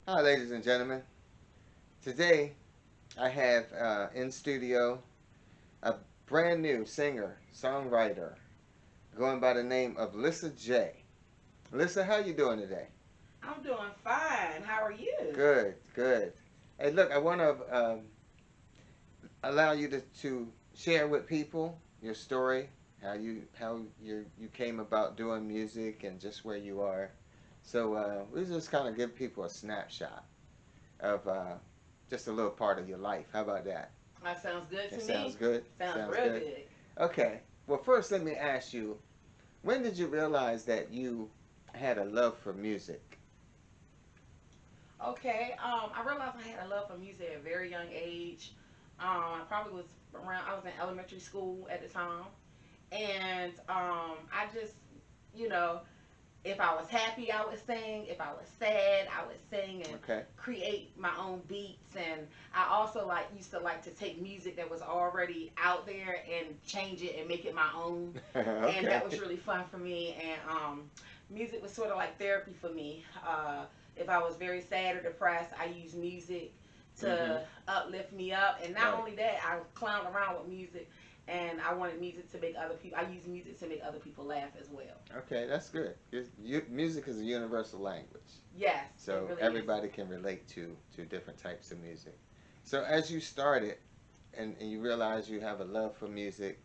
Hi, ladies and gentlemen. Today I have in studio a brand new singer, songwriter, going by the name of Lissa J. Lissa, how you doing today? I'm doing fine. How are you? Good, good. Hey, look, I want to allow you to share with people your story, how you came about doing music, and just where you are. So we just kind of give people a snapshot of just a little part of your life. How about that? That sounds good That to sounds me. good. Sounds Sounds real good. good. Okay. Well, first, let me ask you, when did you realize that you had a love for music? Okay. I realized I had a love for music at a very young age. I probably was around. I was in elementary school at the time, and I just, you know, if I was happy, I would sing. If I was sad, I would sing and Okay. create my own beats. And I also used to like to take music that was already out there and change it and make it my own. And Okay. that was really fun for me. And music was sort of like therapy for me. If I was very sad or depressed, I use music Mm-hmm. to uplift me up. And not Right. only that, I clown around with music, and I wanted music to make other people. I use music to make other people laugh as well. Okay, that's good. Music is a universal language, Yes, it so really is. everybody can relate to different types of music. So as you started and you realized you have a love for music,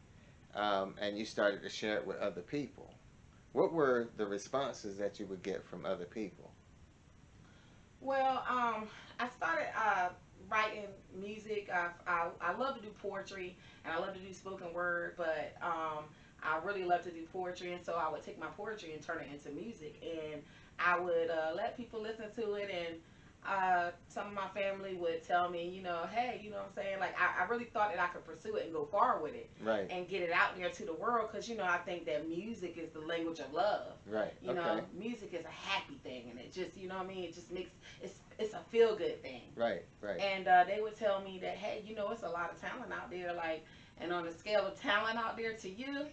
and you started to share it with other people, what were the responses that you would get from other people? Well, I started writing music. I love to do poetry and I love to do spoken word, but I really love to do poetry, and so I would take my poetry and turn it into music, and I would let people listen to it, and some of my family would tell me, hey, you know what I'm saying? Like, I really thought that I could pursue it and go far with it Right. and get it out there to the world because, I think that music is the language of love. Right. Okay. Music is a happy thing, and it just, you know what I mean? It just makes it's a feel good thing. Right. Right. And they would tell me that, hey, it's a lot of talent out there, like, and on the scale of talent out there to you,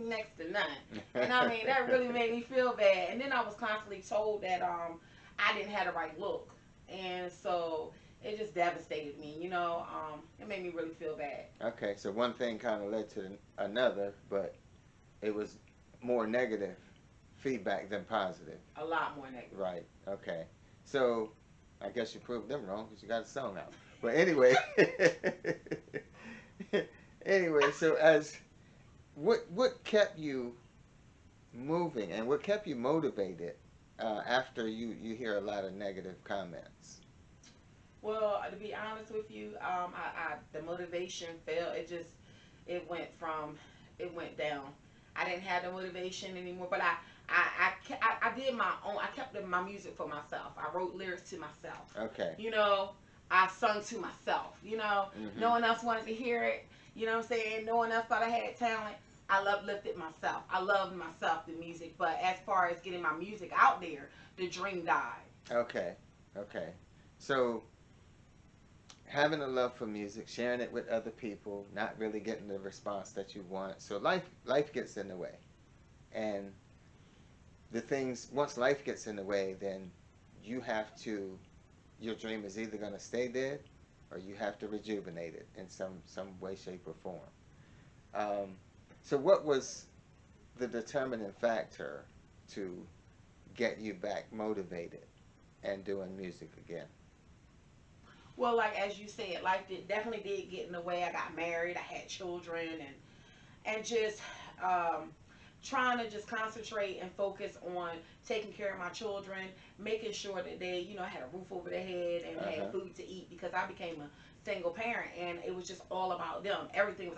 next to none. And I mean, that really made me feel bad. And then I was constantly told that I didn't have the right look, and so it just devastated me. It made me really feel bad. Okay. So one thing kind of led to another, but it was more negative feedback than positive. A lot more negative. Right. Okay. So I guess you proved them wrong because you got a song out. But anyway, anyway. So as what kept you moving and what kept you motivated after you hear a lot of negative comments? Well, to be honest with you, the motivation fell. It went down. I didn't have the motivation anymore. But I did my own. I kept my music for myself. I wrote lyrics to myself. Okay. You know, I sung to myself. No Mm-hmm. one else wanted to hear it. You know what I'm saying? No one else thought I had talent. I lifted myself. I loved myself, the music. But as far as getting my music out there, the dream died. Okay. Okay. So having a love for music, sharing it with other people, not really getting the response that you want. So life gets in the way. And the things once life gets in the way, then you have to your dream is either going to stay dead or you have to rejuvenate it in some way, shape, or form. Um, so what was the determining factor to get you back motivated and doing music again? Well, like as you said, life definitely did get in the way. I got married, I had children, and just um, trying to just concentrate and focus on taking care of my children, making sure that they, had a roof over their head and had Uh-huh. food to eat because I became a single parent and it was just all about them. Everything was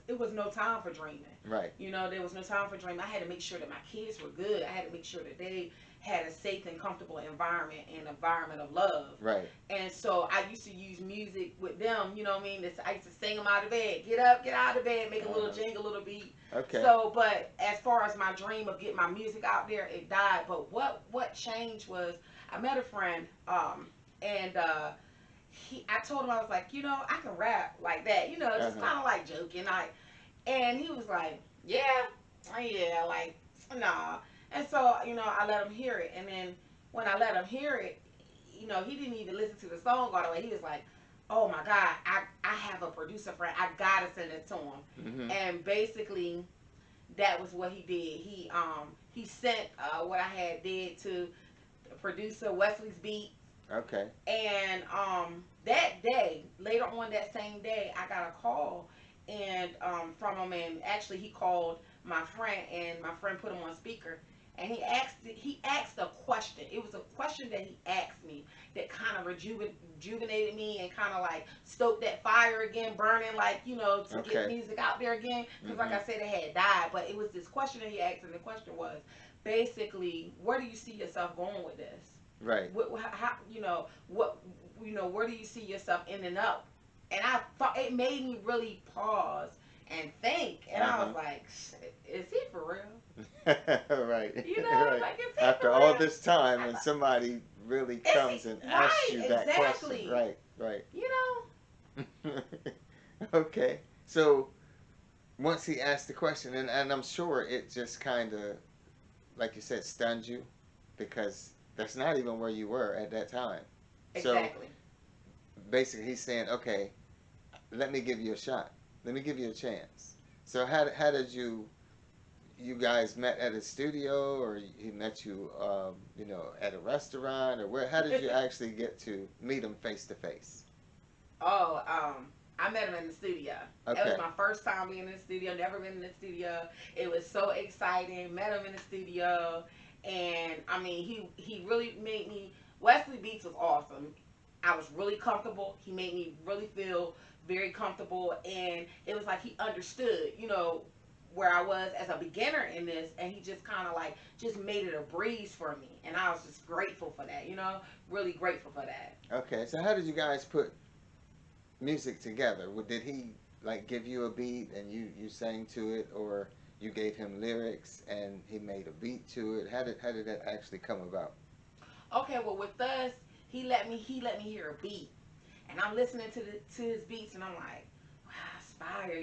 it was no time for dreaming. Right. There was no time for dreaming. I had to make sure that my kids were good. I had to make sure that they had a safe and comfortable environment and environment of love. Right. And so I used to use music with them, you know what I mean? I used to sing them out of bed. Get up, get out of bed, make a little Uh-huh. jingle, a little beat. Okay. So, but as far as my dream of getting my music out there, it died. But what changed was I met a friend, and I told him I was like, I can rap like that, just Uh-huh. kind of like joking. And he was like, yeah, yeah, nah. And so, I let him hear it, and then when I let him hear it, he didn't even listen to the song all the way. He was like, "Oh my God, I have a producer friend. I gotta send it to him." Mm-hmm. And basically, that was what he did. He sent what I had did to the producer Wesley's Beat, Okay. and that day, later on that same day, I got a call and from him, and actually he called my friend, and my friend put him on speaker, and he asked a question. It was a question that he asked me that kind of rejuvenated me and kind of like stoked that fire again, burning, like, to get Okay. music out there again. Because like Mm-hmm. I said, it had died, but it was this question that he asked, and the question was basically, where do you see yourself going with this? Right. How, where do you see yourself ending up? And I thought it made me really pause and think, and I Uh-huh. was like, is he for real? Right. Right. Like, is he After for all real? this time, I and thought, somebody really is comes he and asks right? you that question. Exactly. Right. Right. You know, Okay. So once he asked the question, and I'm sure it just kind of, like you said, stunned you because that's not even where you were at that time. So exactly. basically, he's saying, okay, let me give you a shot. Let me give you a chance. So how did you guys met at a studio, or he met you, at a restaurant, or where? How did you actually get to meet him face to face? Oh, I met him in the studio. It was Okay. my first time being in the studio. Never been in the studio. It was so exciting. Met him in the studio, and I mean, he really made me. Wesley Beats was awesome. I was really comfortable. He made me really feel very comfortable, and it was like he understood, where I was as a beginner in this, and he just kind of like just made it a breeze for me, and I was just grateful for that. Really grateful for that. Okay. So how did you guys put music together? Did he like give you a beat and you sang to it, or you gave him lyrics and he made a beat to it? How did that actually come about? Okay, well with us, he let me hear a beat, and I'm listening to his beats, and I'm like, wow, it's fire.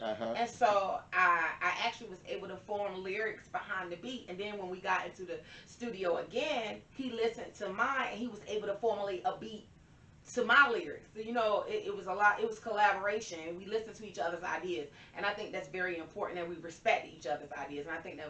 Uh huh. And so I actually was able to form lyrics behind the beat, and then when we got into the studio again, he listened to mine, and he was able to formulate a beat to my lyrics. So, it was a lot. It was collaboration. We listened to each other's ideas, and I think that's very important. And we respect each other's ideas, and I think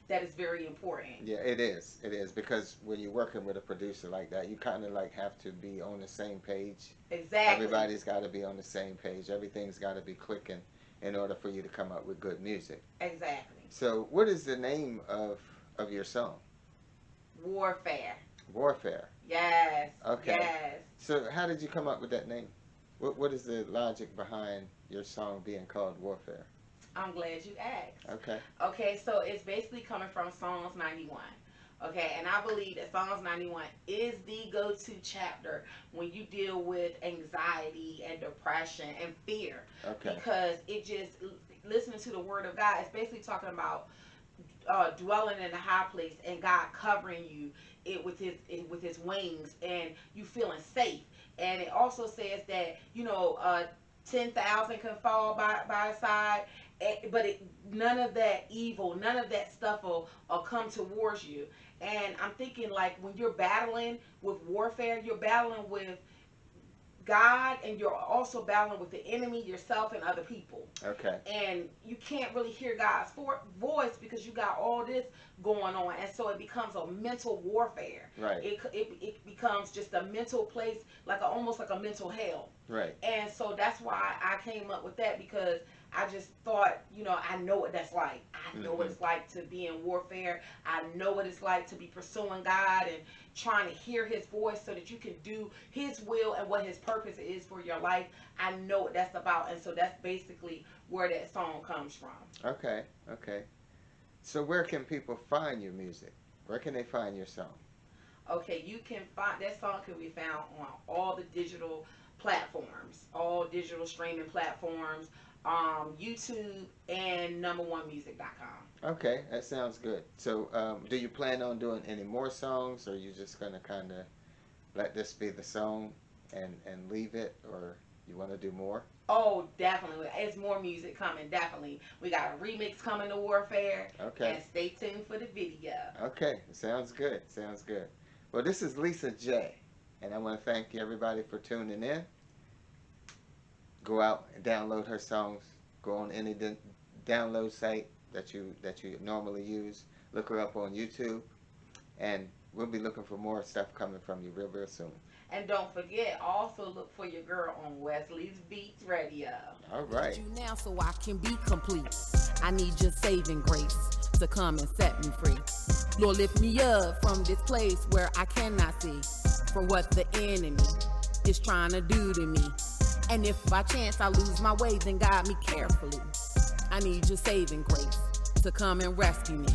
that is very important. Yeah, it is. It is because when you're working with a producer like that, you kind of like have to be on the same page. Exactly. Everybody's got to be on the same page. Everything's got to be clicking in order for you to come up with good music. Exactly. So, what is the name of your song? Warfare. Warfare. Yes. Okay. Yes. So, how did you come up with that name? What is the logic behind your song being called Warfare? I'm glad you asked. Okay. Okay, so it's basically coming from Psalms 91. Okay, and I believe that Psalms 91 is the go to chapter when you deal with anxiety and depression and fear, Okay. because it just, listening to the word of God, it's basically talking about dwelling in the high place and God covering you with his wings, and you feeling safe. And it also says that 10,000 can fall by his side, but none of that evil, none of that stuff will come towards you. And I'm thinking, like, when you're battling with warfare, you're battling with God, and you're also battling with the enemy, yourself, and other people. Okay. And you can't really hear God's voice because you got all this going on, and so it becomes a mental warfare. Right. It becomes just a mental place, like almost like a mental hell. Right. And so that's why I came up with that, because I just thought, I know what that's like. I know what Mm-hmm. it's like to be in warfare. I know what it's like to be pursuing God and trying to hear his voice so that you can do his will and what his purpose is for your life. I know what that's about. And so that's basically where that song comes from. Okay. Okay. So, where can people find your music? Where can they find your song? Okay, you can find that song can be found on all the digital platforms, all digital streaming platforms, YouTube, and number1music.com. Okay, that sounds good. So, do you plan on doing any more songs, or are you just gonna kind of let this be the song and leave it, or you want to do more? Oh, definitely. It's more music coming, definitely. We got a remix coming to Warfare, Okay. and stay tuned for the video. Okay, sounds good. Sounds good. Well, this is Lissa J, And I want to thank everybody for tuning in. Go out and download her songs. Go on any download site that you normally use. Look her up on YouTube, and we'll be looking for more stuff coming from you real, real soon. And don't forget, also look for your girl on Wesley's Beats Radio. All right. You now so I can be complete. I need your saving grace to come and set me free. Lord, lift me up from this place where I cannot see for what the enemy is trying to do to me. And if by chance I lose my way, then guide me carefully. I need your saving grace to come and rescue me.